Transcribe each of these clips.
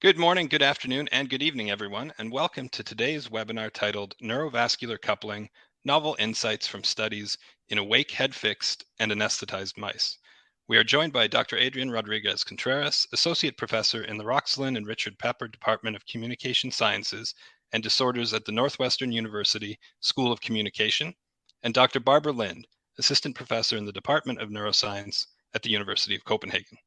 Good morning, good afternoon, and good evening, everyone, and welcome to today's webinar titled Neurovascular Coupling, Novel Insights from Studies in Awake Head-Fixed and Anesthetized Mice. We are joined by Dr. Adrián Rodríguez-Contreras, Associate Professor in the Roxlin and Richard Pepper Department of Communication Sciences and Disorders at the Northwestern University School of Communication, and Dr. Barbara Lind, Assistant Professor in the Department of Neuroscience at the University of Copenhagen.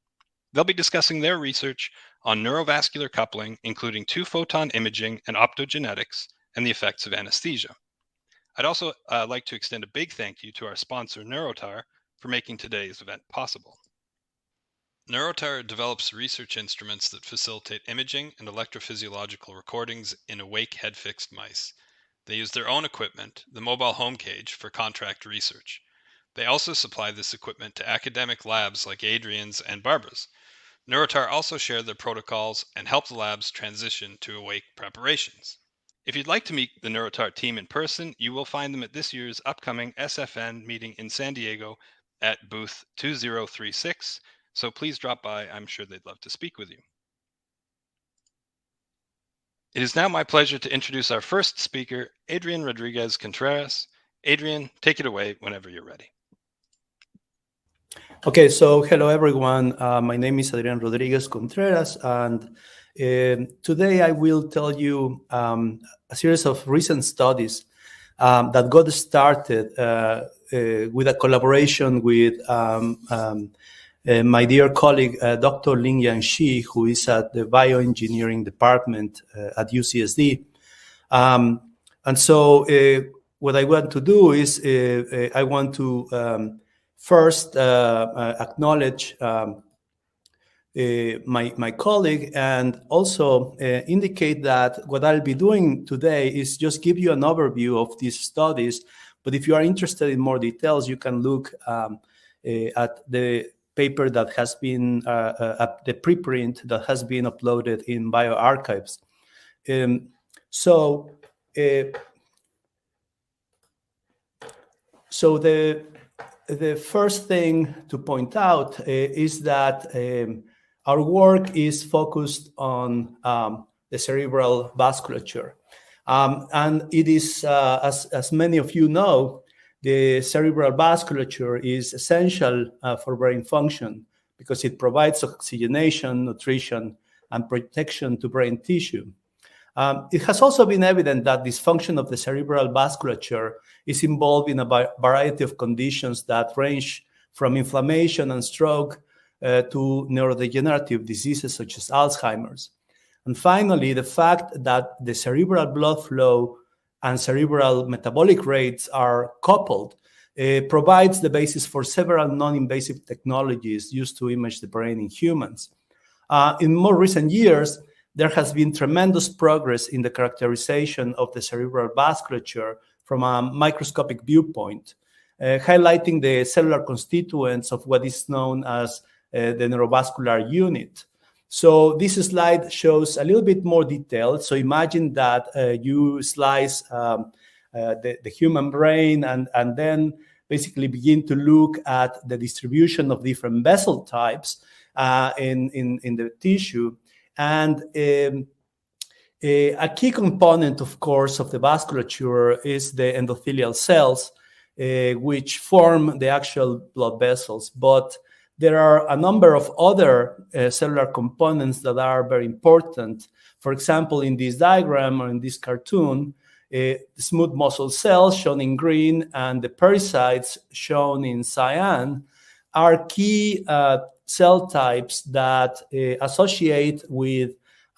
They'll be discussing their research on neurovascular coupling, including two-photon imaging and optogenetics, and the effects of anesthesia. I'd also like to extend a big thank you to our sponsor, Neurotar, for making today's event possible. Neurotar develops research instruments that facilitate imaging and electrophysiological recordings in awake head-fixed mice. They use their own equipment, the mobile home cage, for contract research. They also supply this equipment to academic labs like Adrián's and Barbara's. Neurotar also share their protocols and help the labs transition to awake preparations. If you'd like to meet the Neurotar team in person, you will find them at this year's upcoming SFN meeting in San Diego at booth 2036. So please drop by. I'm sure they'd love to speak with you. It is now my pleasure to introduce our first speaker, Adrián Rodríguez-Contreras. Adrián, take it away whenever you're ready. Okay, so hello everyone. My name is Adrián Rodríguez-Contreras, and today I will tell you a series of recent studies that got started with a collaboration with my dear colleague, Dr. Lingyang Shi, who is at the bioengineering department at UCSD. And so what I want to do is I want to first acknowledge my colleague and also indicate that what I'll be doing today is just give you an overview of these studies. But if you are interested in more details, you can look at the paper that has been, the preprint that has been uploaded in bioarchives. So the first thing to point out is that our work is focused on the cerebral vasculature. And it is, as many of you know, the cerebral vasculature is essential for brain function because it provides oxygenation, nutrition, and protection to brain tissue. It has also been evident that dysfunction of the cerebral vasculature is involved in a variety of conditions that range from inflammation and stroke to neurodegenerative diseases such as Alzheimer's. And finally, the fact that the cerebral blood flow and cerebral metabolic rates are coupled provides the basis for several non-invasive technologies used to image the brain in humans. In more recent years, there has been tremendous progress in the characterization of the cerebral vasculature from a microscopic viewpoint, highlighting the cellular constituents of what is known as the neurovascular unit. So this slide shows a little bit more detail. So imagine that you slice the human brain and then basically begin to look at the distribution of different vessel types in the tissue. And a key component, of course, of the vasculature is the endothelial cells, which form the actual blood vessels. But there are a number of other cellular components that are very important. For example, in this diagram or in this cartoon, the smooth muscle cells shown in green and the pericytes shown in cyan are key cell types that associate with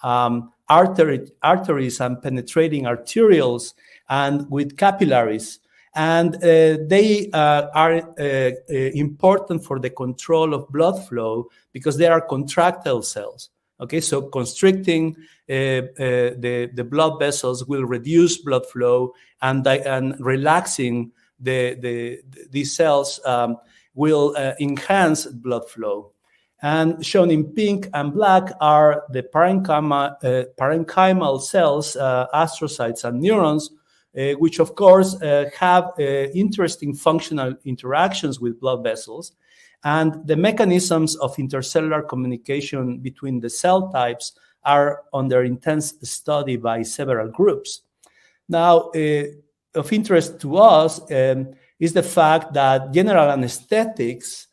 arteries and penetrating arterioles and with capillaries. And they are important for the control of blood flow because they are contractile cells. Okay, so constricting the blood vessels will reduce blood flow, and relaxing these cells will enhance blood flow. And shown in pink and black are the parenchymal cells, astrocytes and neurons, which of course have interesting functional interactions with blood vessels. And the mechanisms of intercellular communication between the cell types are under intense study by several groups. Now, of interest to us is the fact that general anesthetics,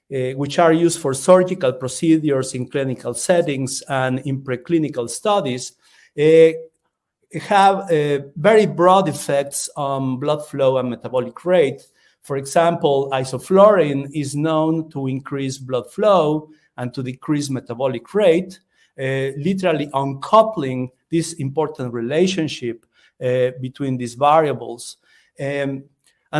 which are used for surgical procedures in clinical settings and in preclinical studies, have very broad effects on blood flow and metabolic rate. For example, isoflurane is known to increase blood flow and to decrease metabolic rate, literally uncoupling this important relationship between these variables. And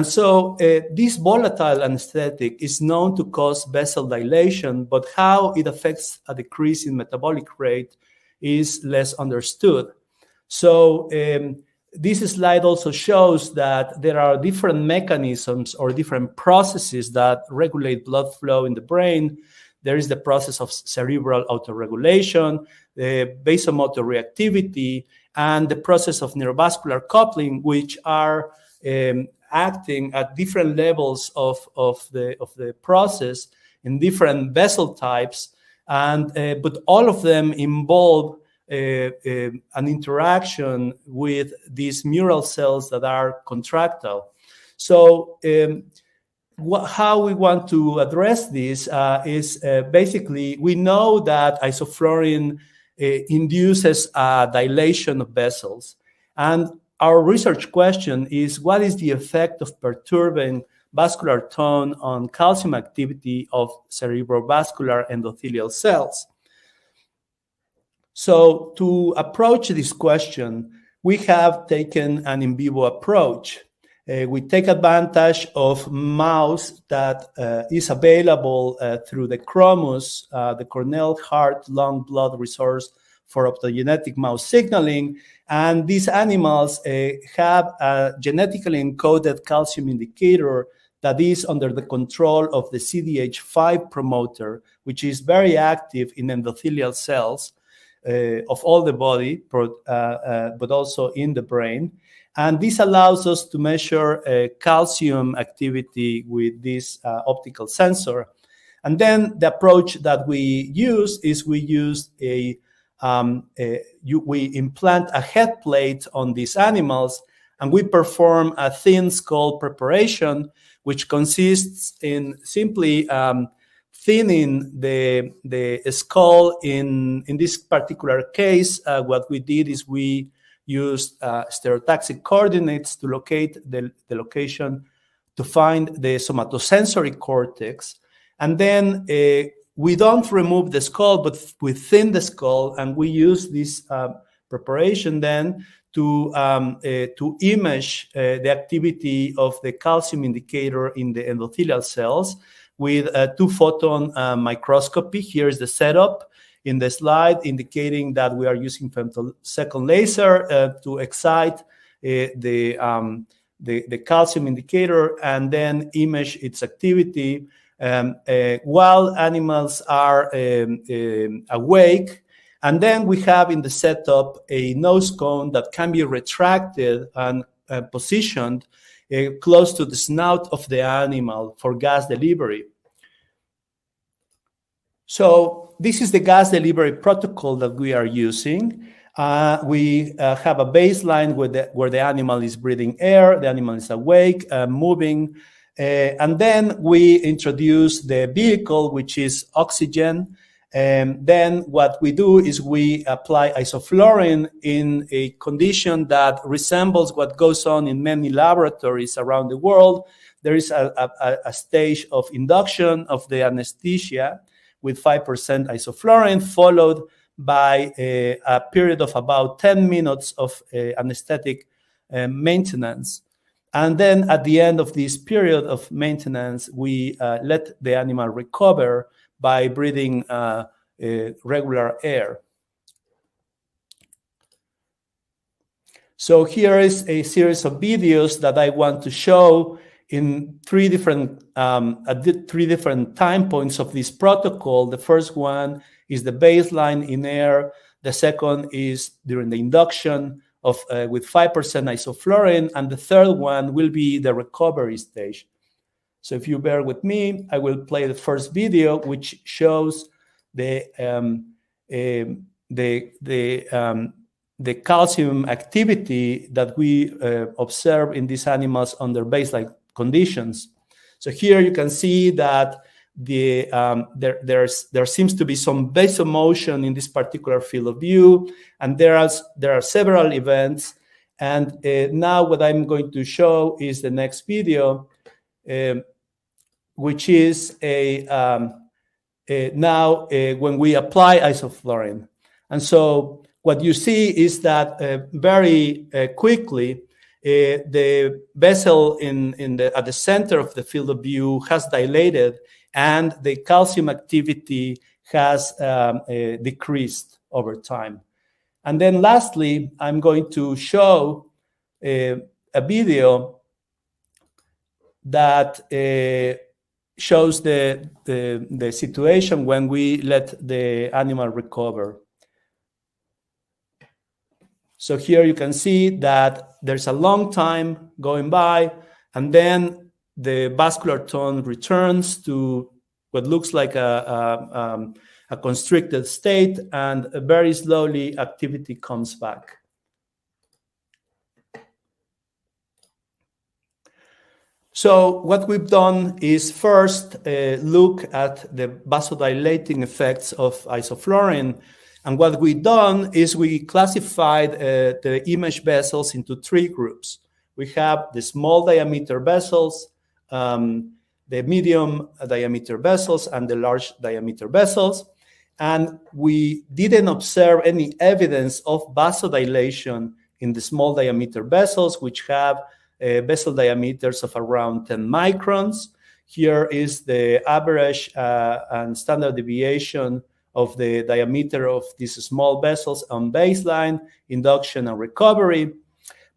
so this volatile anesthetic is known to cause vessel dilation, but how it affects a decrease in metabolic rate is less understood. So this slide also shows that there are different mechanisms or different processes that regulate blood flow in the brain. There is the process of cerebral autoregulation, the vasomotor reactivity, and the process of neurovascular coupling, which are acting at different levels of the process in different vessel types, and but all of them involve an interaction with these mural cells that are contractile. So how we want to address this is basically, we know that isoflurane induces a dilation of vessels. And our research question is, what is the effect of perturbing vascular tone on calcium activity of cerebrovascular endothelial cells? So to approach this question, we have taken an in vivo approach. We take advantage of mouse that is available through the CHROMUS, the Cornell Heart Lung Blood Resource for Optogenetic Mouse Signaling. And these animals have a genetically encoded calcium indicator that is under the control of the CDH5 promoter, which is very active in endothelial cells of all the body, but also in the brain. And this allows us to measure calcium activity with this optical sensor. And then the approach that we use is we implant a head plate on these animals, and we perform a thin skull preparation, which consists in simply thinning the skull. In this particular case, what we did is we used stereotaxic coordinates to locate the location to find the somatosensory cortex. And then we don't remove the skull, but we thin the skull, and we use this preparation then to image the activity of the calcium indicator in the endothelial cells with a 2-photon microscopy. Here's the setup in the slide, indicating that we are using femtosecond laser to excite the calcium indicator and then image its activity while animals are awake. And then we have in the setup a nose cone that can be retracted and positioned close to the snout of the animal for gas delivery. So this is the gas delivery protocol that we are using. We have a baseline where the animal is breathing air, the animal is awake, moving, and then we introduce the vehicle, which is oxygen. And then what we do is we apply isoflurane in a condition that resembles what goes on in many laboratories around the world. There is a stage of induction of the anesthesia with 5% isoflurane, followed by a period of about 10 minutes of anesthetic maintenance. And then at the end of this period of maintenance, we let the animal recover by breathing regular air. So here is a series of videos that I want to show in three different time points of this protocol. The first one is the baseline in air. The second is during the induction of with 5% isoflurane, and the third one will be the recovery stage. So if you bear with me, I will play the first video, which shows the calcium activity that we observe in these animals under baseline conditions. So here you can see that there seems to be some vasomotion in this particular field of view, and there are several events. And now what I'm going to show is the next video, which is now when we apply isoflurane. And so what you see is that very quickly, the vessel at the center of the field of view has dilated, and the calcium activity has decreased over time. And then lastly, I'm going to show a video that shows the situation when we let the animal recover. So here you can see that there's a long time going by, and then the vascular tone returns to what looks like a constricted state, and very slowly activity comes back. So what we've done is first look at the vasodilating effects of isoflurane. And what we've done is we classified the image vessels into three groups. We have the small diameter vessels, the medium diameter vessels, and the large diameter vessels. And we didn't observe any evidence of vasodilation in the small diameter vessels, which have vessel diameters of around 10 microns. Here is the average and standard deviation of the diameter of these small vessels on baseline, induction, and recovery.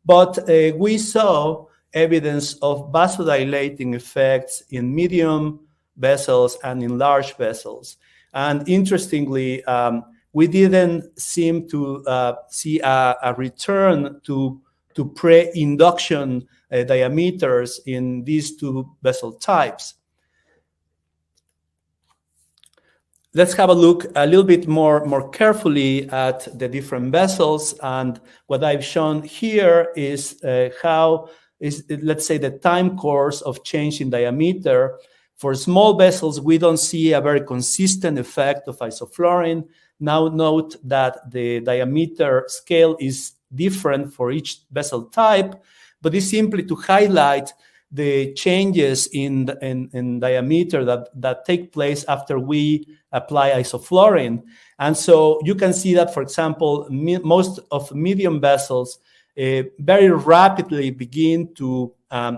But we saw evidence of vasodilating effects in medium vessels and in large vessels. And interestingly, we didn't seem to see a return to pre-induction diameters in these two vessel types. Let's have a look a little bit more carefully at the different vessels. And what I've shown here is let's say, the time course of change in diameter. For small vessels, we don't see a very consistent effect of isoflurane. Now note that the diameter scale is different for each vessel type, but it's simply to highlight the changes in diameter that take place after we apply isoflurane. And so you can see that, for example, most of medium vessels very rapidly begin to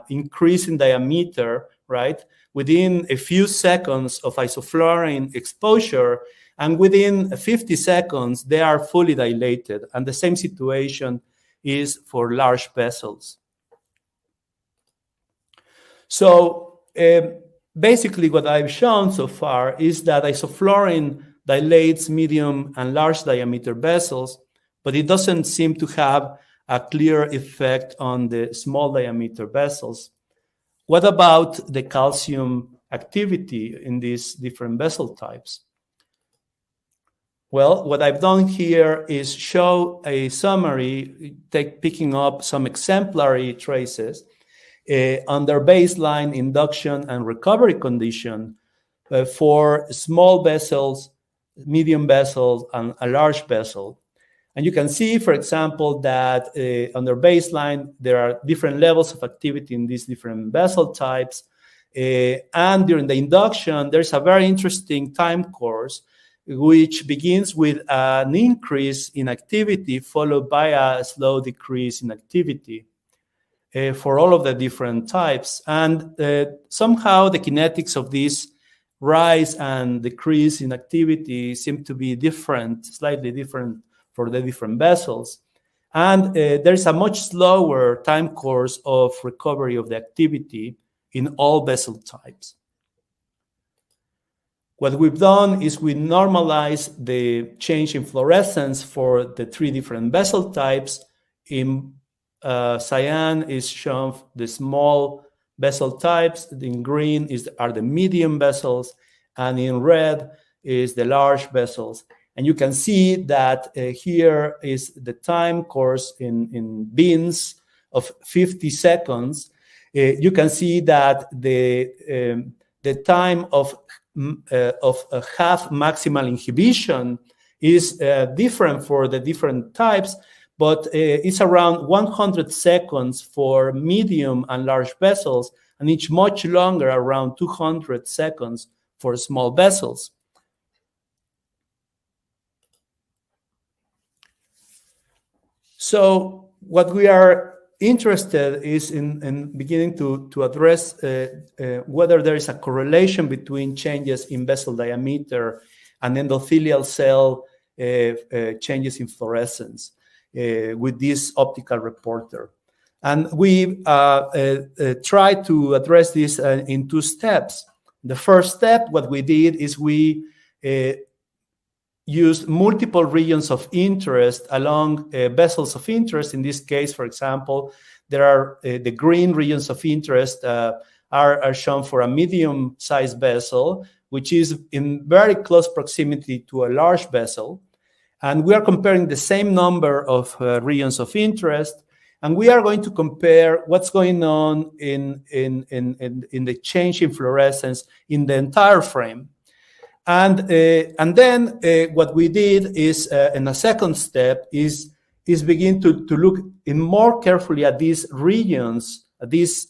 increase in diameter, right, within a few seconds of isoflurane exposure, and within 50 seconds, they are fully dilated. And the same situation is for large vessels. So basically what I've shown so far is that isoflurane dilates medium and large diameter vessels, but it doesn't seem to have a clear effect on the small diameter vessels. What about the calcium activity in these different vessel types? Well, what I've done here is show a summary, picking up some exemplary traces under baseline induction and recovery condition for small vessels, medium vessels, and a large vessel. And you can see, for example, that under baseline, there are different levels of activity in these different vessel types. And during the induction, there's a very interesting time course, which begins with an increase in activity followed by a slow decrease in activity for all of the different types. And somehow the kinetics of this rise and decrease in activity seem to be different, slightly different for the different vessels. And there's a much slower time course of recovery of the activity in all vessel types. What we've done is we normalize the change in fluorescence for the three different vessel types. In cyan is shown the small vessel types. In green are the medium vessels, and in red is the large vessels. And you can see that here is the time course in bins of 50 seconds. You can see that the time of half maximal inhibition is different for the different types, but it's around 100 seconds for medium and large vessels, and it's much longer, around 200 seconds for small vessels. So what we are interested is in beginning to address whether there is a correlation between changes in vessel diameter and endothelial cell changes in fluorescence with this optical reporter. And we try to address this in two steps. The first step, what we did is we used multiple regions of interest along vessels of interest. In this case, for example, there are the green regions of interest are shown for a medium-sized vessel, which is in very close proximity to a large vessel. And we are comparing the same number of regions of interest, and we are going to compare what's going on in the change in fluorescence in the entire frame. And then what we did is, in a second step, is begin to look in more carefully at these regions, these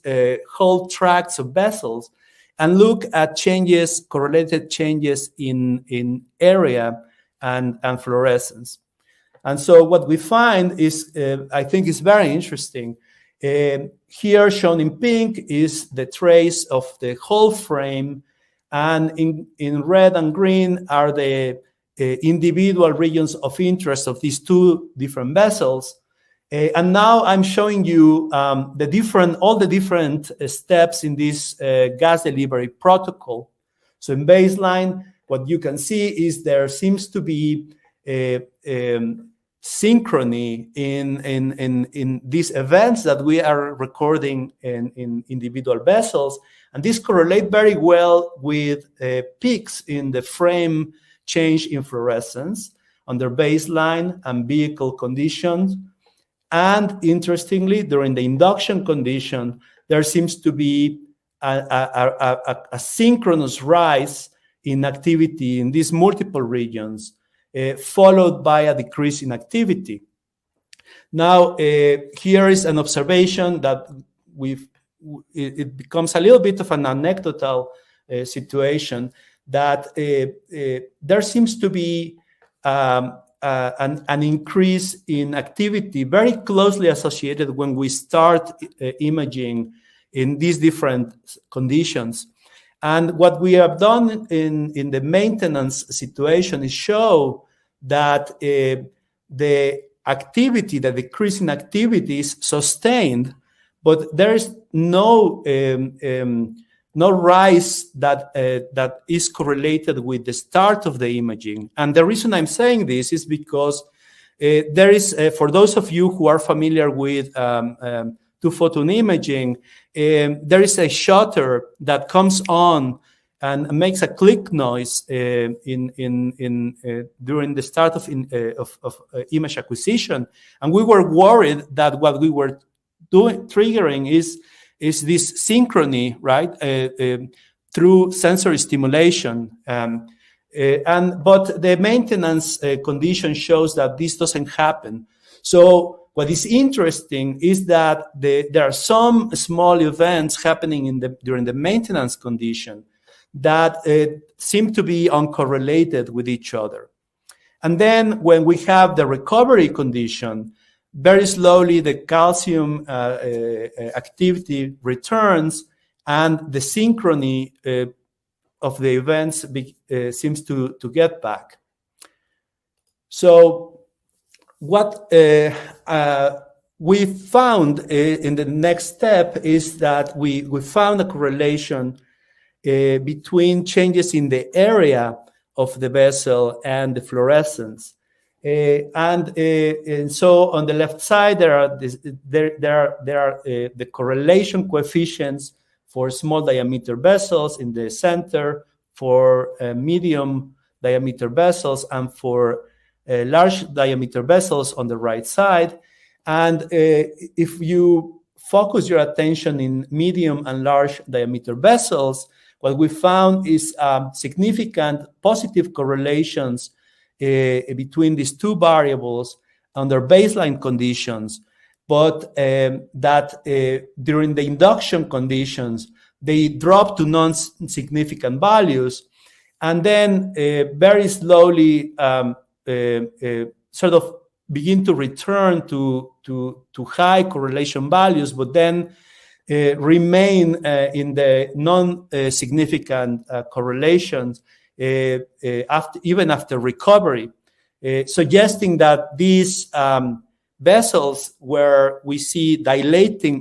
whole tracts of vessels, and look at changes, correlated changes in area and fluorescence. And so what we find is, I think is very interesting. Here shown in pink is the trace of the whole frame, and in red and green are the individual regions of interest of these two different vessels. And now I'm showing you all the different steps in this gas delivery protocol. So in baseline, what you can see is there seems to be synchrony in these events that we are recording in individual vessels. And this correlates very well with peaks in the frame change in fluorescence under baseline and vehicle conditions. And interestingly, during the induction condition, there seems to be a synchronous rise in activity in these multiple regions, followed by a decrease in activity. Now, here is an observation that it becomes a little bit of an anecdotal situation, that there seems to be an increase in activity very closely associated when we start imaging in these different conditions. And what we have done in the maintenance situation is show that the activity, the decrease in activity is sustained, but there is no rise that is correlated with the start of the imaging. And the reason I'm saying this is because there is, for those of you who are familiar with two-photon imaging, there is a shutter that comes on and makes a click noise during the start of image acquisition. And we were worried that what we were triggering is this synchrony, right, through sensory stimulation. But the maintenance condition shows that this doesn't happen. So what is interesting is that there are some small events happening during the maintenance condition that seem to be uncorrelated with each other. And then when we have the recovery condition, very slowly the calcium activity returns, and the synchrony of the events seems to get back. So what we found in the next step is that we found a correlation between changes in the area of the vessel and the fluorescence. And so on the left side, there are the correlation coefficients for small diameter vessels in the center, for medium diameter vessels, and for large diameter vessels on the right side. And if you focus your attention in medium and large diameter vessels, what we found is significant positive correlations between these two variables under baseline conditions, but that during the induction conditions, they drop to non-significant values, and then very slowly sort of begin to return to high correlation values, but then remain in the non-significant correlations even after recovery, suggesting that these vessels where we see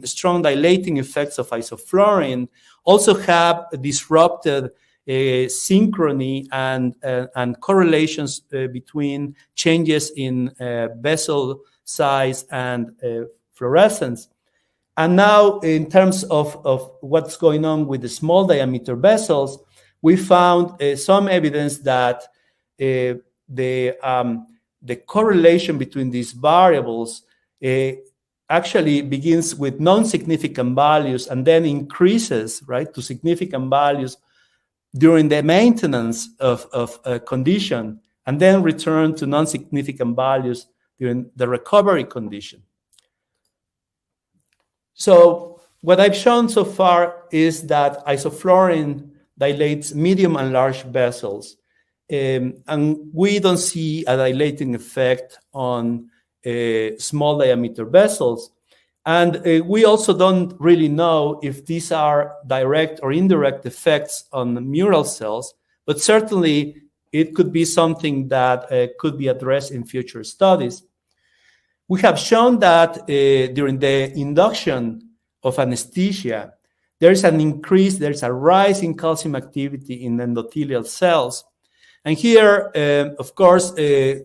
strong dilating effects of isoflurane also have disrupted synchrony and correlations between changes in vessel size and fluorescence. And now, in terms of what's going on with the small diameter vessels, we found some evidence that the correlation between these variables actually begins with non-significant values and then increases, right, to significant values during the maintenance of a condition, and then return to non-significant values during the recovery condition. So what I've shown so far is that isoflurane dilates medium and large vessels, and we don't see a dilating effect on small diameter vessels. And we also don't really know if these are direct or indirect effects on the neural cells, but certainly it could be something that could be addressed in future studies. We have shown that during the induction of anesthesia, there's a rise in calcium activity in endothelial cells. And here, of course,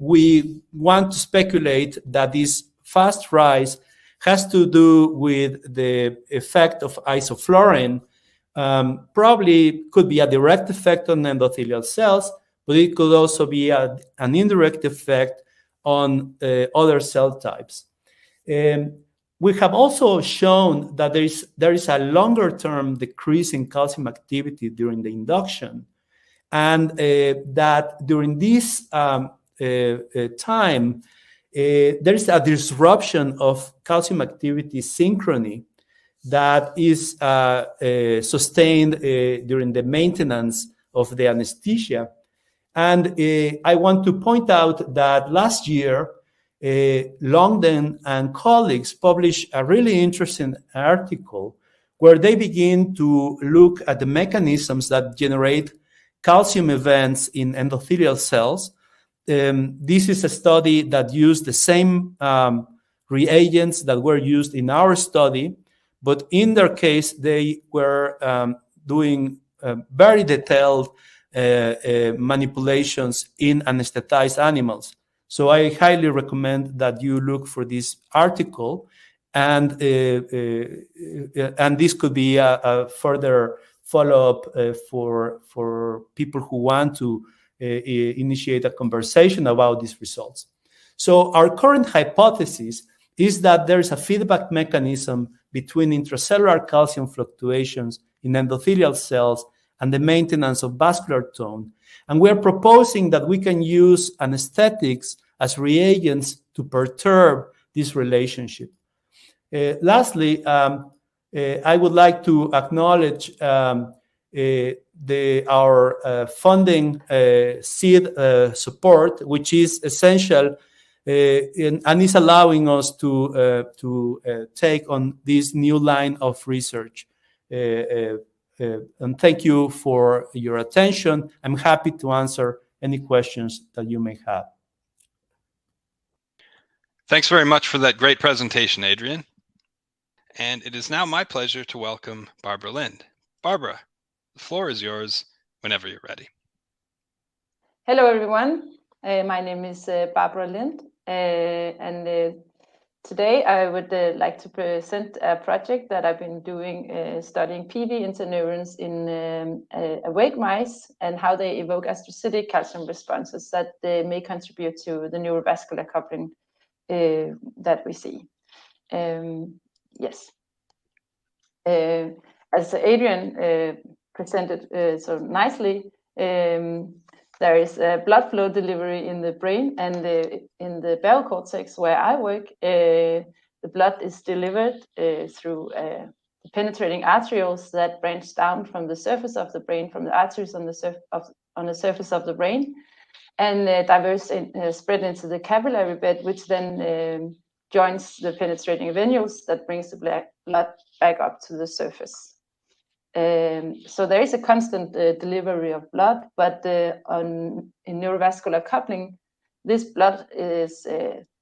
we want to speculate that this fast rise has to do with the effect of isoflurane. Probably could be a direct effect on endothelial cells, but it could also be an indirect effect on other cell types. We have also shown that there is a longer-term decrease in calcium activity during the induction, and that during this time, there is a disruption of calcium activity synchrony that is sustained during the maintenance of the anesthesia. And I want to point out that last year, Longden and colleagues published a really interesting article where they begin to look at the mechanisms that generate calcium events in endothelial cells. This is a study that used the same reagents that were used in our study, but in their case, they were doing very detailed manipulations in anesthetized animals. So I highly recommend that you look for this article, and this could be a further follow-up for people who want to initiate a conversation about these results. So our current hypothesis is that there is a feedback mechanism between intracellular calcium fluctuations in endothelial cells and the maintenance of vascular tone. And we're proposing that we can use anesthetics as reagents to perturb this relationship. Lastly, I would like to acknowledge our funding seed support, which is essential and is allowing us to take on this new line of research. And thank you for your attention. I'm happy to answer any questions that you may have. Thanks very much for that great presentation, Adrián. And it is now my pleasure to welcome Barbara Lind. Barbara, the floor is yours whenever you're ready. Hello, everyone. My name is Barbara Lind, and Today, I would like to present a project that I've been doing studying PV interneurons in awake mice and how they evoke astrocytic calcium responses that may contribute to the neurovascular coupling that we see. Yes. As Adrian presented so nicely, there is blood flow delivery in the brain, and in the barrel cortex where I work, the blood is delivered through the penetrating arterioles that branch down from the surface of the brain, from the arteries on the surface of the brain, and spread into the capillary bed, which then joins the penetrating venules that brings the blood back up to the surface. So there is a constant delivery of blood, but in neurovascular coupling, this blood is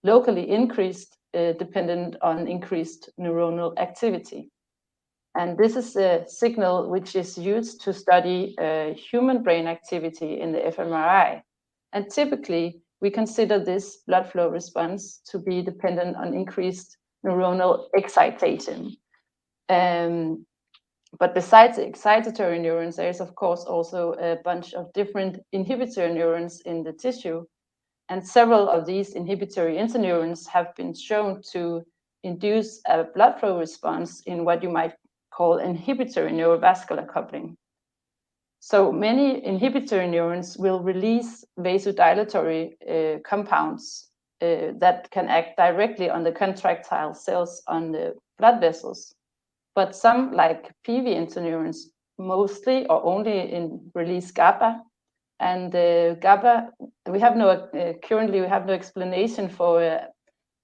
locally increased dependent on increased neuronal activity. And this is a signal which is used to study human brain activity in the fMRI. And typically, we consider this blood flow response to be dependent on increased neuronal excitation. But besides the excitatory neurons, there is, of course, also a bunch of different inhibitory neurons in the tissue. And several of these inhibitory interneurons have been shown to induce a blood flow response in what you might call inhibitory neurovascular coupling. So many inhibitory neurons will release vasodilatory compounds that can act directly on the contractile cells on the blood vessels. But some, like PV interneurons, mostly or only release GABA. And GABA, currently we have no explanation for an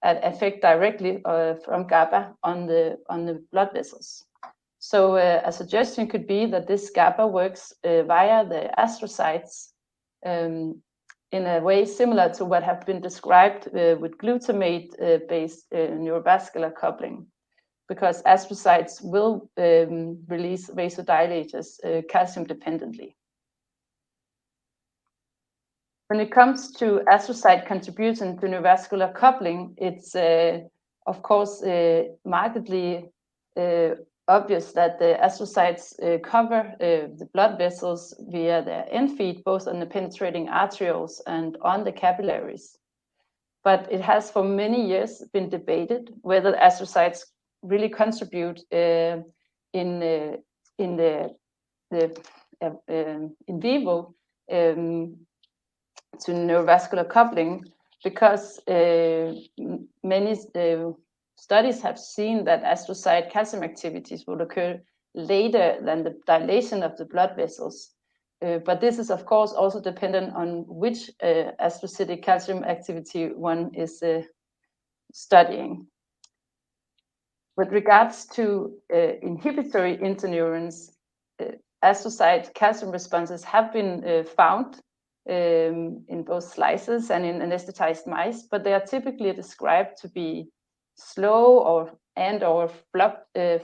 effect directly from GABA on the blood vessels. So a suggestion could be that this GABA works via the astrocytes in a way similar to what have been described with glutamate-based neurovascular coupling, because astrocytes will release vasodilators calcium dependently. When it comes to astrocyte contribution to neurovascular coupling, it's of course markedly obvious that the astrocytes cover the blood vessels via their end feet, both on the penetrating arterioles and on the capillaries. But it has for many years been debated whether astrocytes really contribute in vivo to neurovascular coupling, because many studies have seen that astrocyte calcium activities will occur later than the dilation of the blood vessels. But this is, of course, also dependent on which astrocytic calcium activity one is studying. With regards to inhibitory interneurons, astrocyte calcium responses have been found in both slices and in anesthetized mice, but they are typically described to be slow or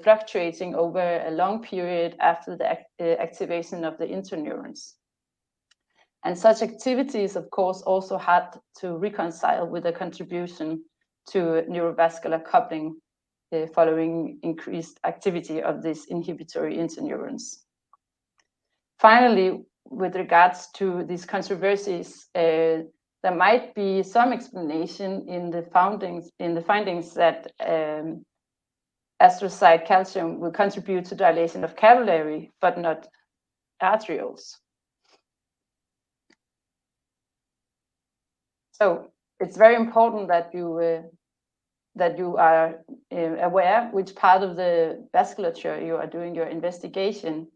fluctuating over a long period after the activation of the interneurons. And such activity is, of course, also hard to reconcile with a contribution to neurovascular coupling following increased activity of these inhibitory interneurons. Finally, with regards to these controversies, there might be some explanation in the findings that astrocyte calcium will contribute to dilation of capillary, but not arterioles. So it's very important that you are aware which part of the vasculature you are doing your investigation.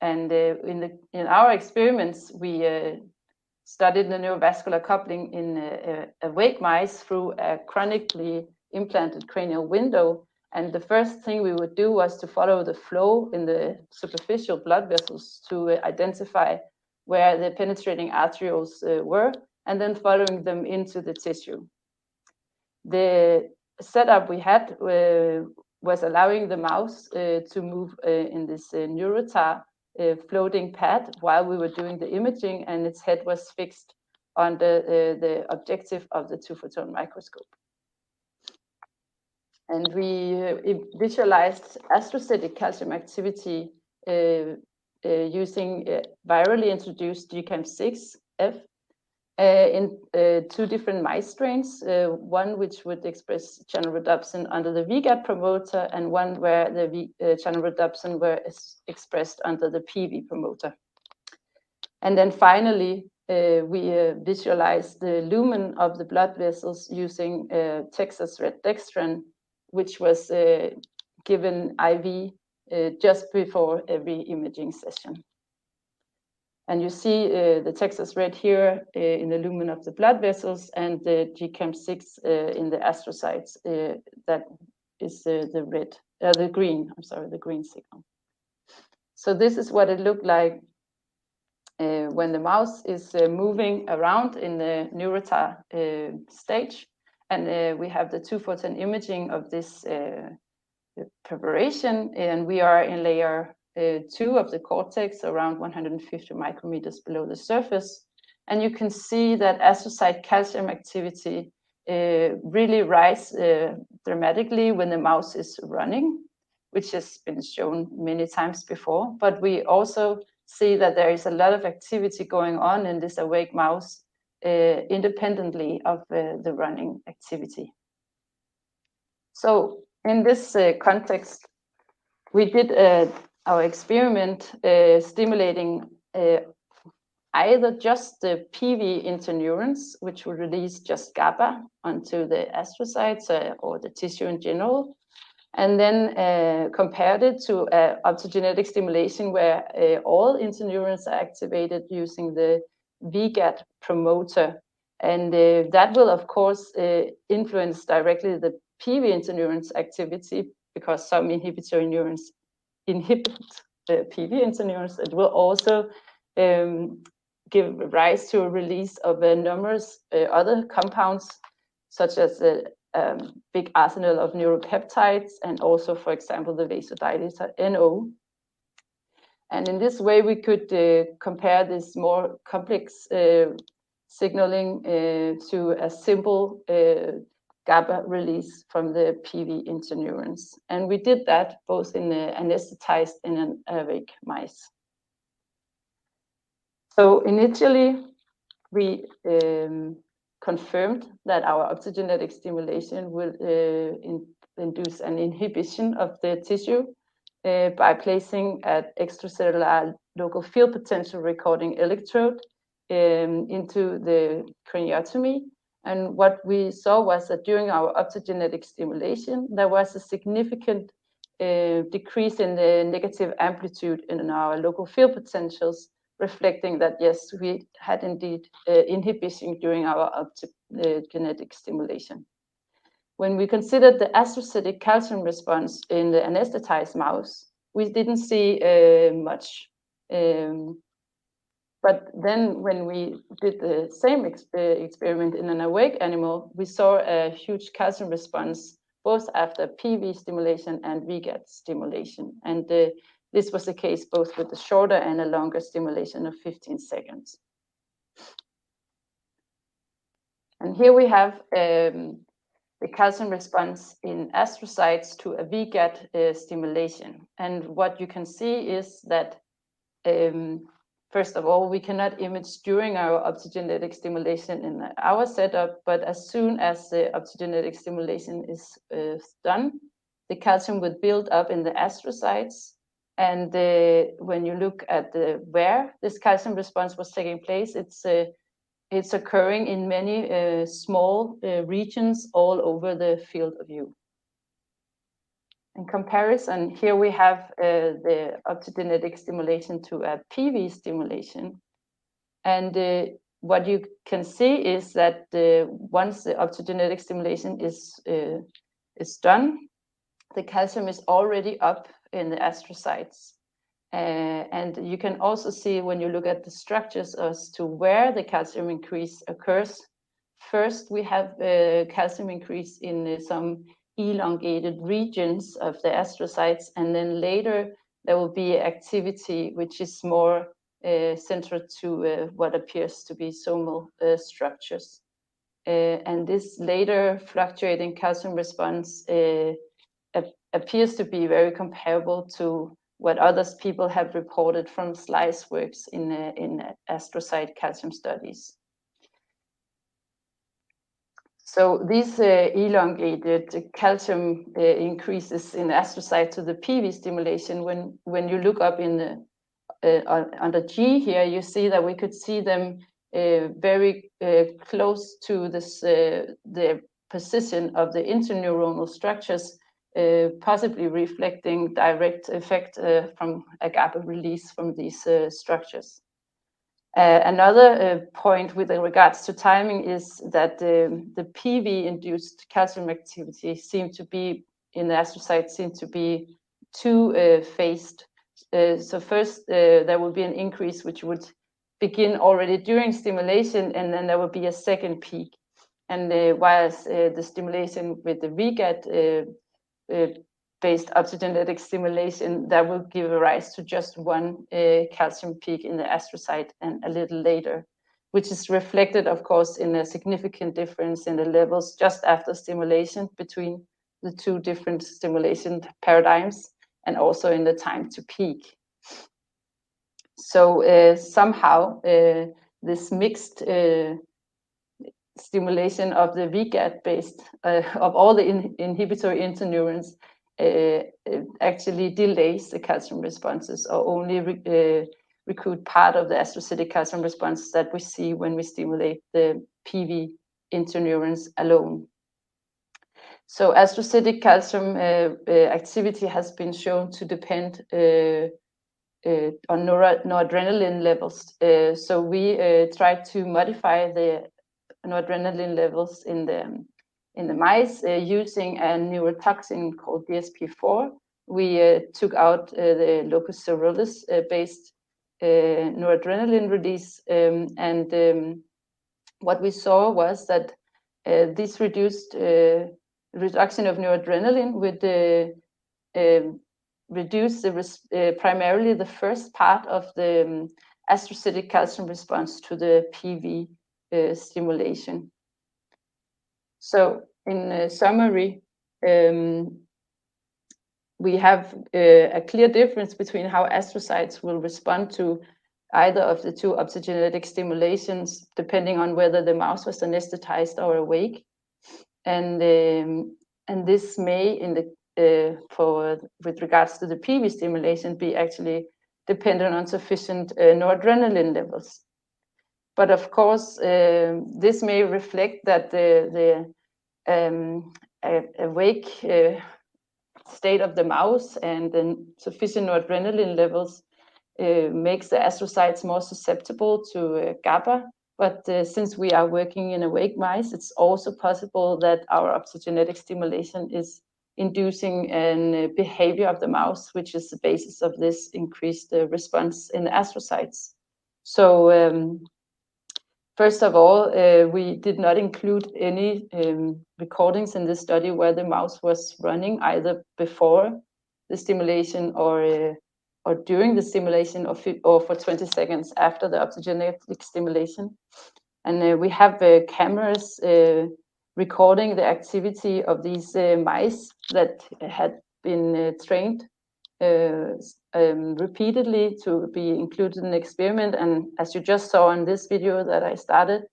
And in our experiments, we studied the neurovascular coupling in awake mice through a chronically implanted cranial window. And the first thing we would do was to follow the flow in the superficial blood vessels to identify where the penetrating arterioles were, and then following them into the tissue. The setup we had was allowing the mouse to move in this neurotar floating pad while we were doing the imaging, and its head was fixed on the objective of the 2-photon microscope. And we visualized astrocytic calcium activity using virally introduced GCAM6F in 2 different mice strains, one which would express channel rhodopsin under the VGAT promoter, and one where the channel rhodopsin were expressed under the PV promoter. And then finally, we visualized the lumen of the blood vessels using Texas red dextran, which was given IV just before every imaging session. And you see the Texas red here in the lumen of the blood vessels, and the GCAM6 in the astrocytes. That is the green signal. So this is what it looked like when the mouse is moving around in the neurotar stage. And we have the 2-photon imaging of this preparation, and we are in layer 2 of the cortex, around 150 micrometers below the surface. And you can see that astrocyte calcium activity really rise dramatically when the mouse is running, which has been shown many times before. But we also see that there is a lot of activity going on in this awake mouse independently of the running activity. So in this context, we did our experiment stimulating either just the PV interneurons, which will release just GABA onto the astrocytes or the tissue in general, and then compared it to optogenetic stimulation where all interneurons are activated using the VGAT promoter. And that will, of course, influence directly the PV interneurons activity, because some inhibitory neurons inhibit the PV interneurons. It will also give rise to a release of numerous other compounds, such as a big arsenal of neuropeptides, and also, for example, the vasodilator NO. And in this way, we could compare this more complex signaling to a simple GABA release from the PV interneurons. And we did that both in the anesthetized and awake mice. So initially, we confirmed that our optogenetic stimulation will induce an inhibition of the tissue by placing an extracellular local field potential recording electrode into the craniotomy. And what we saw was that during our optogenetic stimulation, there was a significant decrease in the negative amplitude in our local field potentials, reflecting that, yes, we had indeed inhibition during our optogenetic stimulation. When we considered the astrocytic calcium response in the anesthetized mouse, we didn't see much. But then when we did the same experiment in an awake animal, we saw a huge calcium response, both after PV stimulation and VGAT stimulation. And this was the case both with the shorter and a longer stimulation of 15 seconds. And here we have the calcium response in astrocytes to a VGAT stimulation. And what you can see is that first of all, we cannot image during our optogenetic stimulation in our setup, but as soon as the optogenetic stimulation is done, the calcium would build up in the astrocytes. And when you look at where this calcium response was taking place, it's occurring in many small regions all over the field of view. In comparison, here we have the optogenetic stimulation to a PV stimulation. And what you can see is that once the optogenetic stimulation is done, the calcium is already up in the astrocytes. And you can also see when you look at the structures as to where the calcium increase occurs. First, we have calcium increase in some elongated regions of the astrocytes, and then later there will be activity which is more central to what appears to be somal structures. And this later fluctuating calcium response appears to be very comparable to what other people have reported from Sly's works in astrocyte calcium studies. So these elongated calcium increases in astrocyte to the PV stimulation, when you look up in the under G here, you see that we could see them very close to this the position of the interneuronal structures, possibly reflecting direct effect from a GABA release from these structures. Another point with regards to timing is that the PV-induced calcium activity in the astrocyte seems to be two-phased. So first, there will be an increase which would begin already during stimulation, and then there will be a second peak. And whilst the stimulation with the VGAT-based optogenetic stimulation, that will give rise to just one calcium peak in the astrocyte and a little later, which is reflected, of course, in a significant difference in the levels just after stimulation between the two different stimulation paradigms, and also in the time to peak. So somehow this mixed stimulation of the VGAT-based of all the inhibitory interneurons actually delays the calcium responses, or only recruit part of the astrocytic calcium response that we see when we stimulate the PV interneurons alone. So astrocytic calcium activity has been shown to depend on noradrenaline levels. So we tried to modify the noradrenaline levels in the mice using a neurotoxin called DSP4. We took out the locus ceruleus based noradrenaline release, and what we saw was that this reduction of noradrenaline would reduce primarily the first part of the astrocytic calcium response to the PV stimulation. So in summary, we have a clear difference between how astrocytes will respond to either of the two optogenetic stimulations, depending on whether the mouse was anesthetized or awake. And this may, with regards to the PV stimulation, be actually dependent on sufficient noradrenaline levels. But of course, this may reflect that the awake state of the mouse and the sufficient noradrenaline levels makes the astrocytes more susceptible to GABA. But since we are working in awake mice, it's also possible that our optogenetic stimulation is inducing a behavior of the mouse, which is the basis of this increased response in the astrocytes. So first of all, we did not include any recordings in this study where the mouse was running either before the stimulation or during the stimulation, or for 20 seconds after the optogenetic stimulation. And we have cameras recording the activity of these mice that had been trained repeatedly to be included in the experiment. And as you just saw in this video that I started,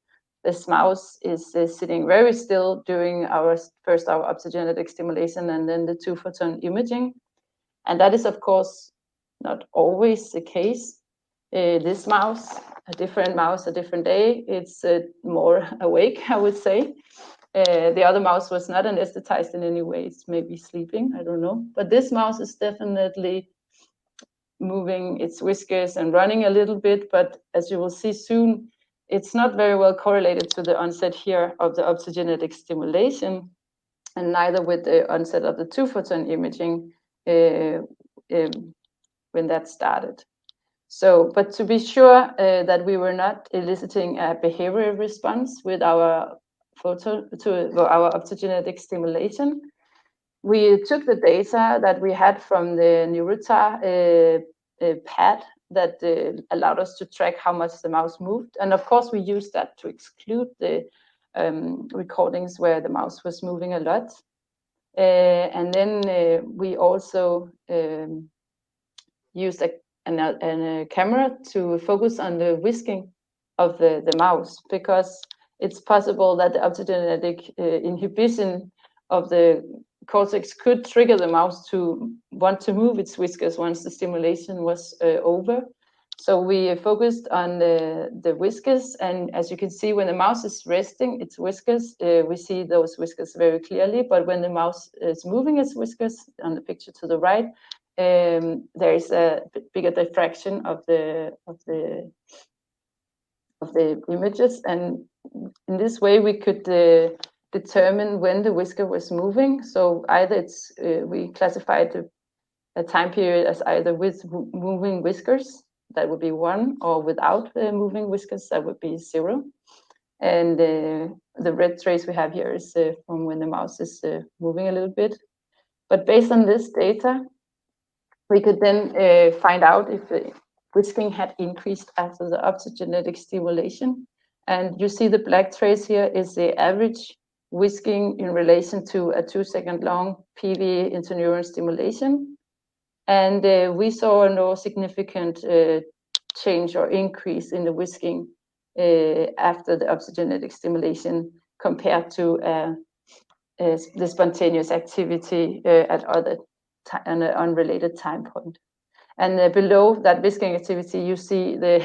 this mouse is sitting very still during our optogenetic stimulation and then the 2-photon imaging. And that is, of course, not always the case. This mouse, a different mouse, a different day, it's more awake, I would say. The other mouse was not anesthetized in any way. It's maybe sleeping, I don't know. But this mouse is definitely moving its whiskers and running a little bit. But as you will see soon, it's not very well correlated to the onset here of the optogenetic stimulation, and neither with the onset of the 2-photon imaging when that started. So, but to be sure that we were not eliciting a behavioral response with our optogenetic stimulation, we took the data that we had from the Neurotar pad that allowed us to track how much the mouse moved. And of course, we used that to exclude the recordings where the mouse was moving a lot. And then we also used a camera to focus on the whisking of the mouse, because it's possible that the optogenetic inhibition of the cortex could trigger the mouse to want to move its whiskers once the stimulation was over. So we focused on the whiskers, and as you can see, when the mouse is resting its whiskers, we see those whiskers very clearly. But when the mouse is moving its whiskers, on the picture to the right, there is a bigger diffraction of the images, and in this way we could determine when the whisker was moving. So either it's we classified a time period as either with moving whiskers, that would be 1, or without moving whiskers, that would be 0. And the red trace we have here is from when the mouse is moving a little bit. But based on this data, we could then find out if whisking had increased after the optogenetic stimulation. And you see the black trace here is the average whisking in relation to a 2-second long PV interneuron stimulation. And we saw no significant change or increase in the whisking after the optogenetic stimulation compared to the spontaneous activity at an unrelated time point. And below that whisking activity, you see the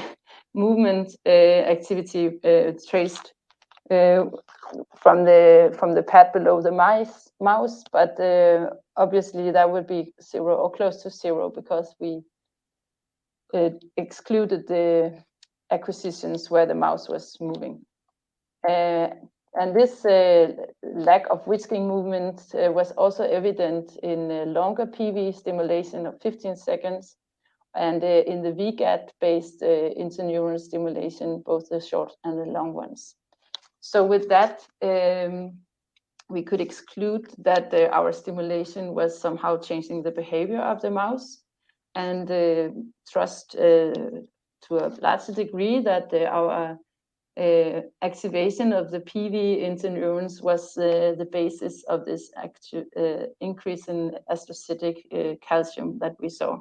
movement activity traced from the pad below the mouse, but obviously that would be 0 or close to 0, because we excluded the acquisitions where the mouse was moving. And this lack of whisking movement was also evident in longer PV stimulation of 15 seconds and in the VGAT-based interneuron stimulation, both the short and the long ones. So with that, we could exclude that our stimulation was somehow changing the behavior of the mouse, and trust to a large degree that our activation of the PV interneurons was the basis of this increase in astrocytic calcium that we saw.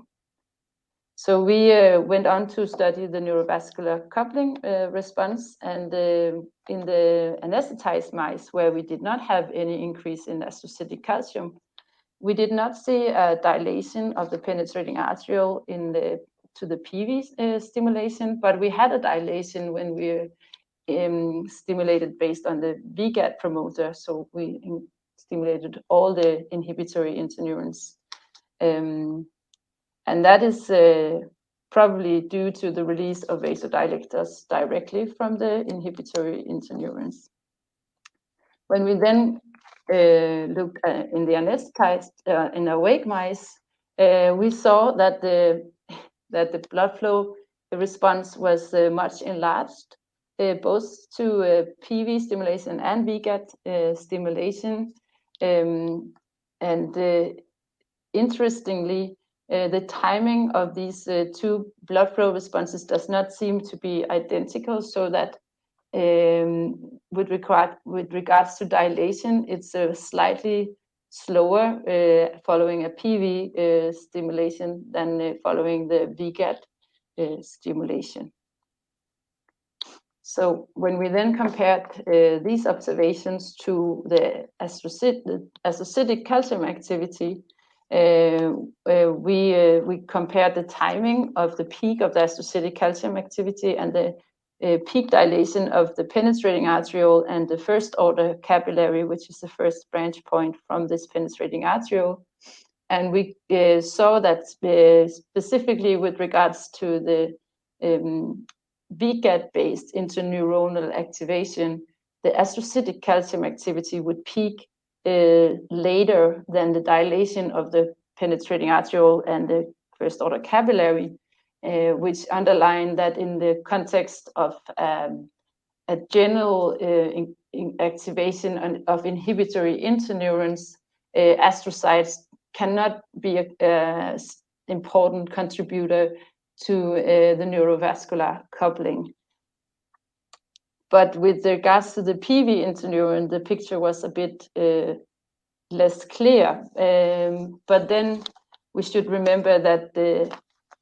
So we went on to study the neurovascular coupling response, and in the anesthetized mice, where we did not have any increase in astrocytic calcium, we did not see a dilation of the penetrating arteriole to the PV stimulation, but we had a dilation when we stimulated based on the VGAT promoter. So we stimulated all the inhibitory interneurons. And that is probably due to the release of vasodilators directly from the inhibitory interneurons. When we then looked in the anesthetized in awake mice, we saw that the blood flow response was much enlarged, both to PV stimulation and VGAT stimulation. And interestingly, the timing of these two blood flow responses does not seem to be identical, so that with regards to dilation, it's slightly slower following a PV stimulation than following the VGAT stimulation. So when we then compared these observations to the astrocytic calcium activity, we compared the timing of the peak of the astrocytic calcium activity and the peak dilation of the penetrating arteriole and the first order capillary, which is the first branch point from this penetrating arteriole. And we saw that specifically with regards to the VGAT-based interneuronal activation, the astrocytic calcium activity would peak later than the dilation of the penetrating arteriole and the first order capillary, which underline that in the context of a general activation of inhibitory interneurons, astrocytes cannot be an important contributor to the neurovascular coupling. But with regards to the PV interneuron, the picture was a bit less clear. But then we should remember that the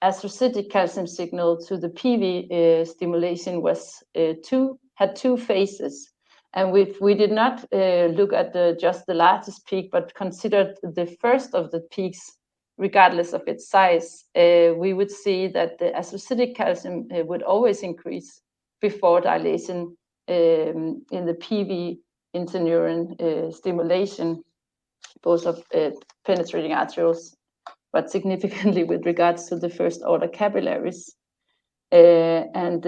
astrocytic calcium signal to the PV stimulation had two phases. And we did not look at just the largest peak, but considered the first of the peaks, regardless of its size, we would see that the astrocytic calcium would always increase before dilation in the PV interneuron stimulation, both of penetrating arterioles, but significantly with regards to the first order capillaries. And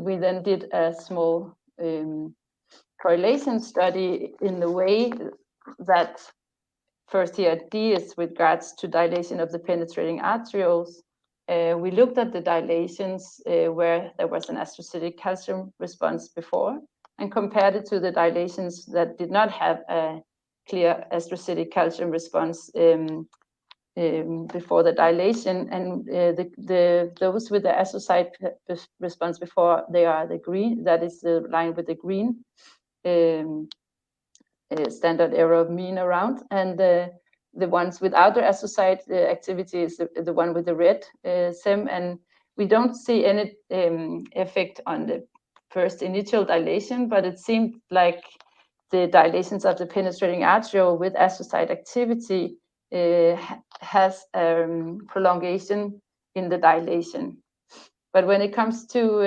we then did a small correlation study in the way that first here D is with regards to dilation of the penetrating arterioles. We looked at the dilations where there was an astrocytic calcium response before and compared it to the dilations that did not have a clear astrocytic calcium response before the dilation. And those with the astrocyte response before, they are the green, that is the line with the green standard error of mean around, and the ones without the astrocyte activity is the one with the red SEM, and we don't see any effect on the first initial dilation, but it seemed like the dilations of the penetrating arteriole with astrocyte activity has prolongation in the dilation. But when it comes to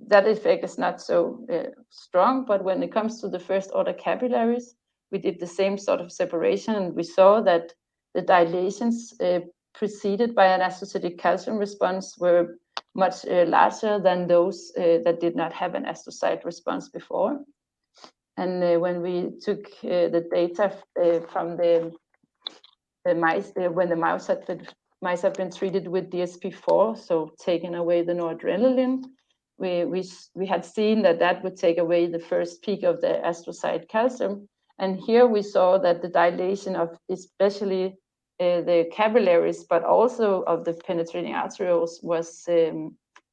that effect is not so strong, but when it comes to the first order capillaries, we did the same sort of separation, and we saw that the dilations preceded by an astrocytic calcium response were much larger than those that did not have an astrocyte response before. And when we took the data from the mice, when the mice have been treated with DSP-4, so taking away the noradrenaline, we had seen that would take away the first peak of the astrocyte calcium. And here we saw that the dilation of especially the capillaries, but also of the penetrating arterioles, was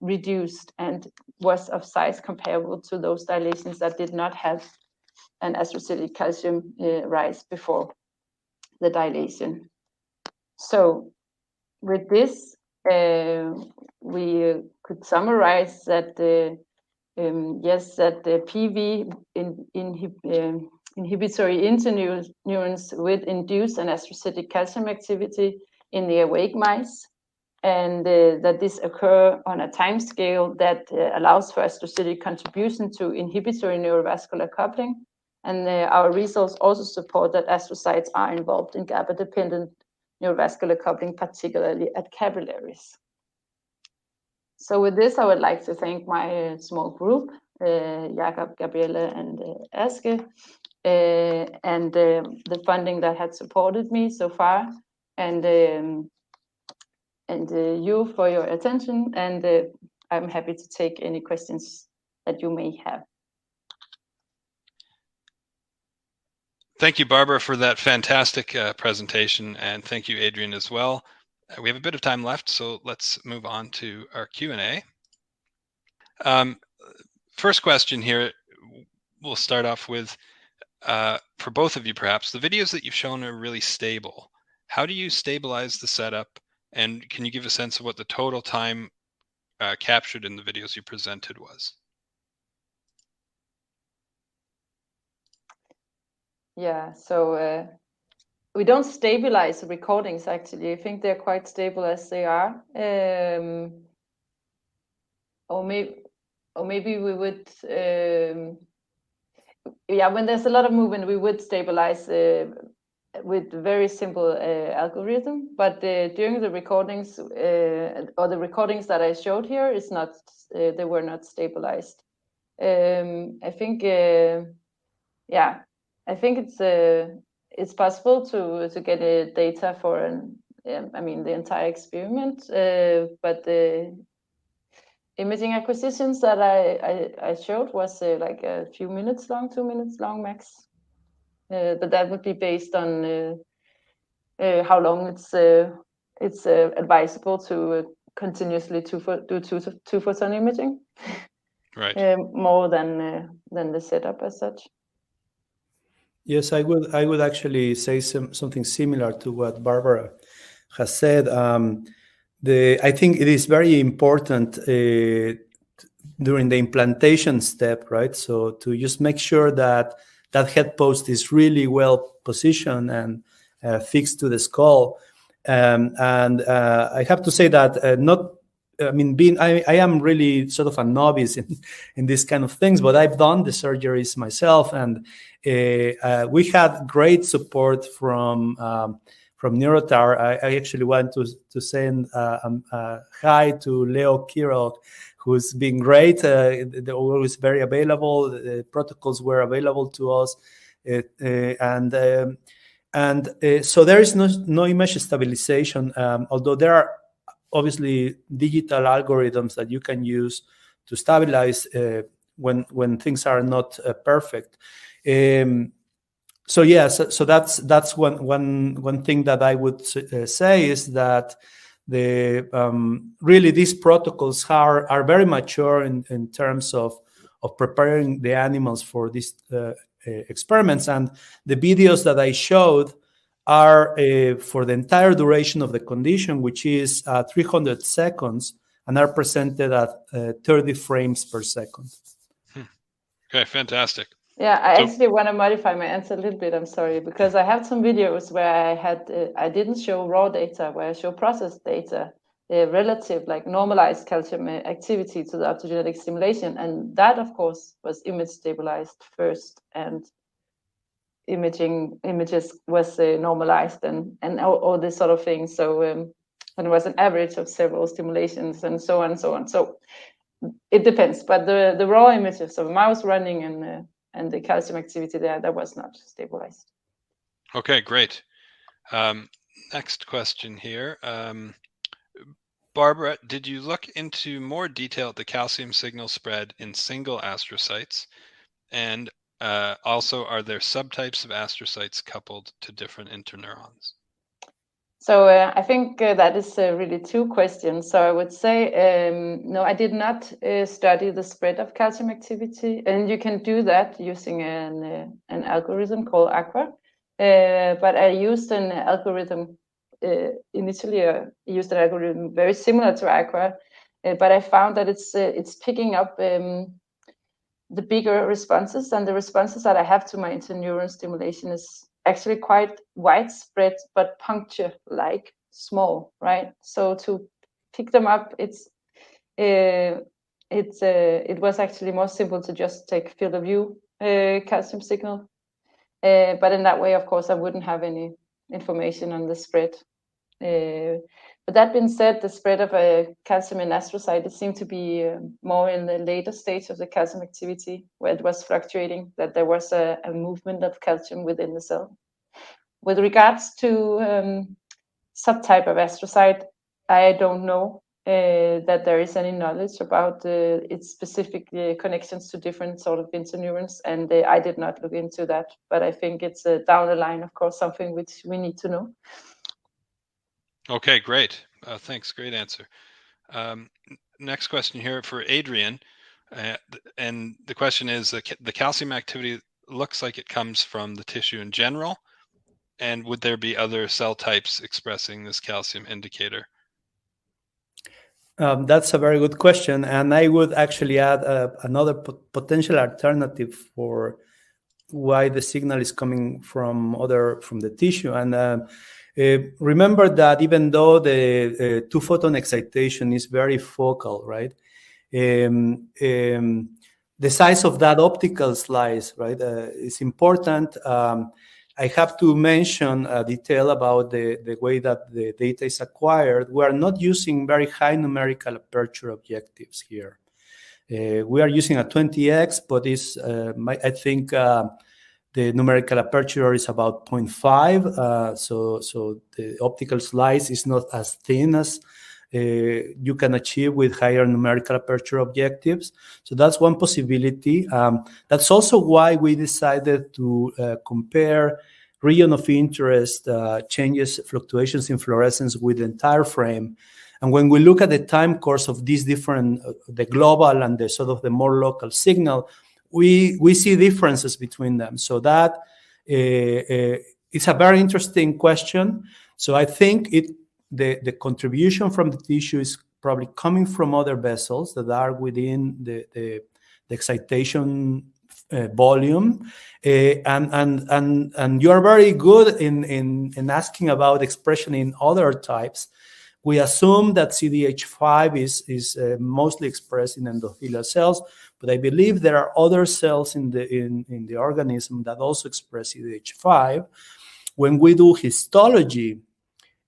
reduced and was of size comparable to those dilations that did not have an astrocytic calcium rise before the dilation. So with this, we could summarize that yes, that the PV inhibitory interneurons would induce an astrocytic calcium activity in the awake mice, and that this occur on a time scale that allows for astrocytic contribution to inhibitory neurovascular coupling. And our results also support that astrocytes are involved in GABA-dependent neurovascular coupling, particularly at capillaries. So with this, I would like to thank my small group, Jakob, Gabriella, and Aske, and the funding that had supported me so far, and you for your attention, and I'm happy to take any questions that you may have. Thank you, Barbara, for that fantastic presentation, and thank you, Adrián, as well. We have a bit of time left, so let's move on to our Q&A. First question here, we'll start off with, for both of you perhaps, the videos that you've shown are really stable. How do you stabilize the setup, and can you give a sense of what the total time captured in the videos you presented was? Yeah, so we don't stabilize the recordings, actually. I think they're quite stable as they are. Or maybe we would, yeah, when there's a lot of movement, we would stabilize with very simple algorithm. But during the recordings, or the recordings that I showed here, is not, they were not stabilized. I think, yeah, I think it's possible to get data for I mean, the entire experiment, but the imaging acquisitions that I showed was like a few minutes long, 2 minutes long max. But that would be based on how long it's advisable to continuously do two photon imaging. Right. More than the setup as such. Yes, I would actually say something similar to what Barbara has said. I think it is very important during the implantation step, right? So to just make sure that that head post is really well positioned and fixed to the skull. And I have to say that I am really sort of a novice in these kind of things, but I've done the surgeries myself, and we had great support from Neurotar. I actually want to send hi to Leo Kirog, who's been great. They're always very available. The protocols were available to us, so there is no image stabilization, although there are obviously digital algorithms that you can use to stabilize when things are not perfect. So that's one thing that I would say is that really these protocols are very mature in terms of preparing the animals for these experiments, and the videos that I showed are for the entire duration of the condition, which is 300 seconds, and are presented at 30 frames per second. Okay, fantastic. Yeah, I actually want to modify my answer a little bit. I'm sorry, because I have some videos where I didn't show raw data, where I show processed data, relative, like normalized calcium activity to the optogenetic stimulation, and that, of course, was image stabilized first, and images was normalized and all this sort of thing. So and it was an average of several stimulations and so on and so on. So it depends, but the raw images of mouse running and the calcium activity there, that was not stabilized. Okay, great. Next question here. Barbara, did you look into more detail at the calcium signal spread in single astrocytes? And also, are there subtypes of astrocytes coupled to different interneurons? So I think that is really two questions. So I would say, no, I did not study the spread of calcium activity, and you can do that using an algorithm called AQUA. But I used an algorithm initially. I used an algorithm very similar to AQUA, but I found that it's picking up the bigger responses, and the responses that I have to my interneuron stimulation is actually quite widespread, but puncture-like small, right? So to pick them up, it was actually more simple to just take field of view calcium signal. But in that way, of course, I wouldn't have any information on the spread. But that being said, the spread of calcium in astrocyte, it seemed to be more in the later stage of the calcium activity, where it was fluctuating, that there was a movement of calcium within the cell. With regards to subtype of astrocyte, I don't know that there is any knowledge about its specific connections to different sort of interneurons, and I did not look into that. But I think it's down the line, of course, something which we need to know. Okay, great. Thanks. Great answer. Next question here for Adrián. And the question is, the calcium activity looks like it comes from the tissue in general. And would there be other cell types expressing this calcium indicator? That's a very good question. And I would actually add another potential alternative for why the signal is coming from the tissue. And remember that even though the two-photon excitation is very focal, right? The size of that optical slice, right, is important. I have to mention a detail about the way that the data is acquired. We are not using very high numerical aperture objectives here. We are using a 20x, but I think the numerical aperture is about 0.5, so the optical slice is not as thin as you can achieve with higher numerical aperture objectives. So that's one possibility. That's also why we decided to compare region of interest changes, fluctuations in fluorescence with the entire frame. And when we look at the time course of these different, the global and the sort of the more local signal, we see differences between them. So that It's a very interesting question. So I think the contribution from the tissue is probably coming from other vessels that are within the excitation volume, and you are very good in asking about expression in other types. We assume that CDH5 is mostly expressed in endothelial cells, but I believe there are other cells in the organism that also express CDH5. When we do histology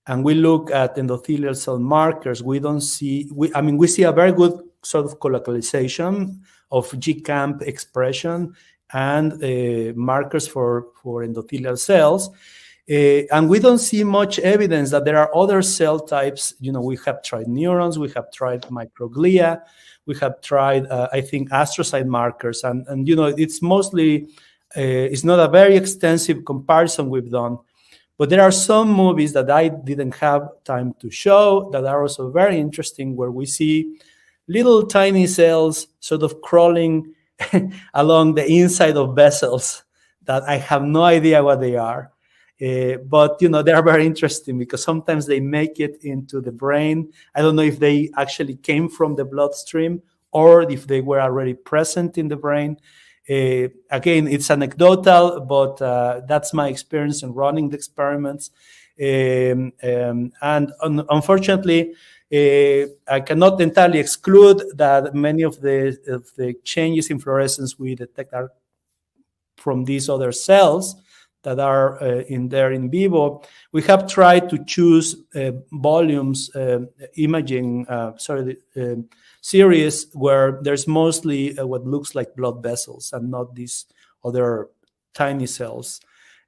and we look at endothelial cell markers, we see a very good sort of colocalization of GCAMP expression and markers for endothelial cells. And we don't see much evidence that there are other cell types. We have tried neurons, we have tried microglia, we have tried, I think, astrocyte markers. And it's mostly, it's not a very extensive comparison we've done. But there are some movies that I didn't have time to show that are also very interesting, where we see little tiny cells sort of crawling along the inside of vessels that I have no idea what they are. But they are very interesting because sometimes they make it into the brain. I don't know if they actually came from the bloodstream or if they were already present in the brain. Again, it's anecdotal, but that's my experience in running the experiments. And unfortunately, I cannot entirely exclude that many of the changes in fluorescence we detect are from these other cells that are in vivo. We have tried to choose volumes, imaging, series where there's mostly what looks like blood vessels and not these other tiny cells.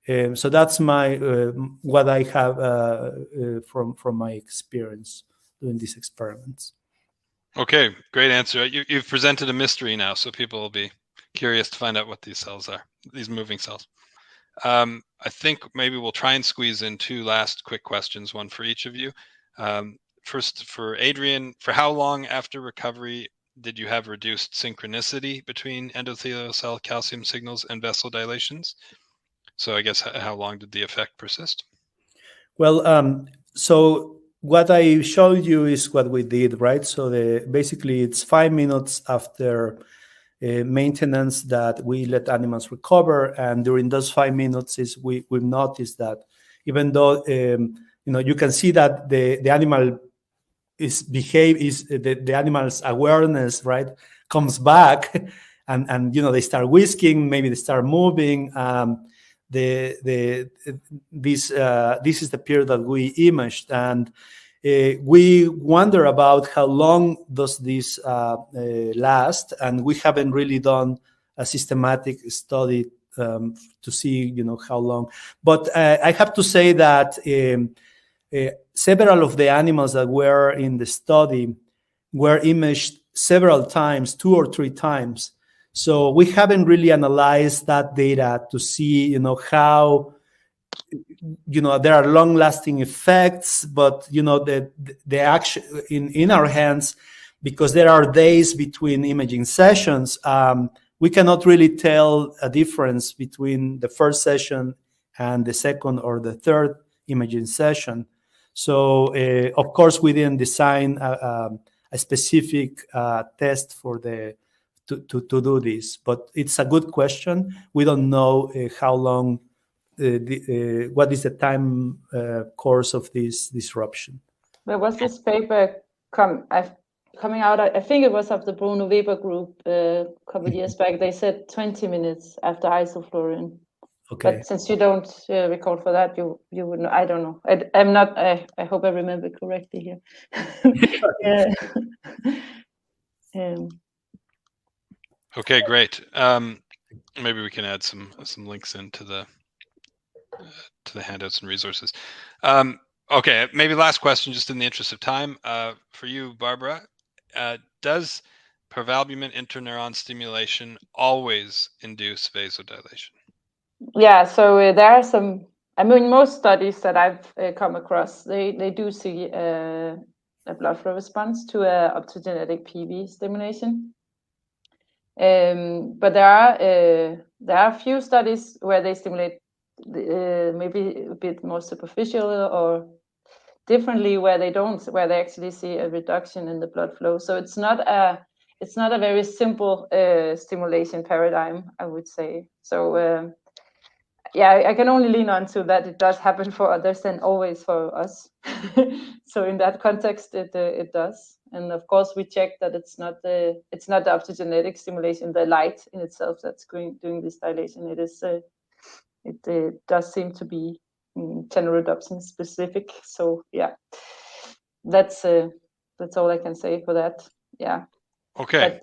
So that's what I have from my experience doing these experiments. Okay, great answer. You've presented a mystery now, so people will be curious to find out what these cells are, these moving cells. I think maybe we'll try and squeeze in two last quick questions, one for each of you. First, for Adrián, for how long after recovery did you have reduced synchronicity between endothelial cell calcium signals and vessel dilations? So I guess how long did the effect persist? Well, so what I showed you is what we did, right? So basically it's 5 minutes after maintenance that we let animals recover, and during those 5 minutes we've noticed that even though you can see that the animal the animal's awareness, right, comes back, and they start whisking, maybe they start moving. This is the period that we imaged, and we wonder about how long does this last, and we haven't really done a systematic study to see how long. But I have to say that several of the animals that were in the study were imaged several times, 2 or 3 times. So we haven't really analyzed that data to see, how, there are long-lasting effects, but, the action in our hands, because there are days between imaging sessions, we cannot really tell a difference between the first session and the second or the third imaging session. So, of course, we didn't design a specific test for to do this, but it's a good question. We don't know how long, what is the time course of this disruption. But was this paper coming out? I think it was of the Bruno Weber group a couple of years back. They said 20 minutes after isoflurane. Okay. But since you don't record for that, you would know. I don't know. I'm not. I hope I remember correctly here. Okay, great. Maybe we can add some links into the handouts and resources. Okay, maybe last question, just in the interest of time, for you, Barbara. Does parvalbumin interneuron stimulation always induce vasodilation? Yeah, so there are some. I mean, most studies that I've come across, they do see a blood flow response to a optogenetic PV stimulation. But there are a few studies where they stimulate maybe a bit more superficial or differently, where they actually see a reduction in the blood flow. So it's not a very simple stimulation paradigm, I would say. So yeah, I can only lean on to that it does happen for others and always for us. So in that context, it does. And of course, we check that it's not the optogenetic stimulation, the light in itself that's doing this dilation. It does seem to be channel rhodopsin specific. So yeah, that's all I can say for that. Yeah. Okay.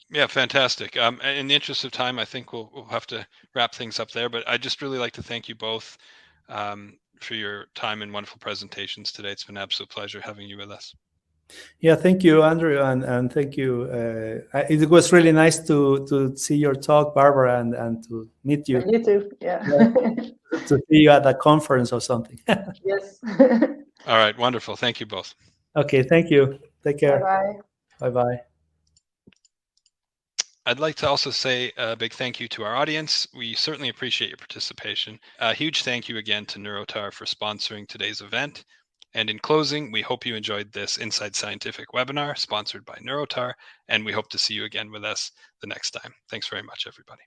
Yeah, fantastic. In the interest of time, I think we'll have to wrap things up there. But I'd just really like to thank you both for your time and wonderful presentations today. It's been an absolute pleasure having you with us. Yeah, thank you, Andrew, and thank you. It was really nice to see your talk, Barbara, and to meet you. You too. Yeah. To see you at a conference or something. Yes. All right, wonderful. Thank you both. Okay, thank you. Take care. Bye-bye. Bye-bye. I'd like to also say a big thank you to our audience. We certainly appreciate your participation. A huge thank you again to Neurotar for sponsoring today's event. And in closing, we hope you enjoyed this Inside Scientific webinar sponsored by Neurotar, and we hope to see you again with us the next time. Thanks very much, everybody.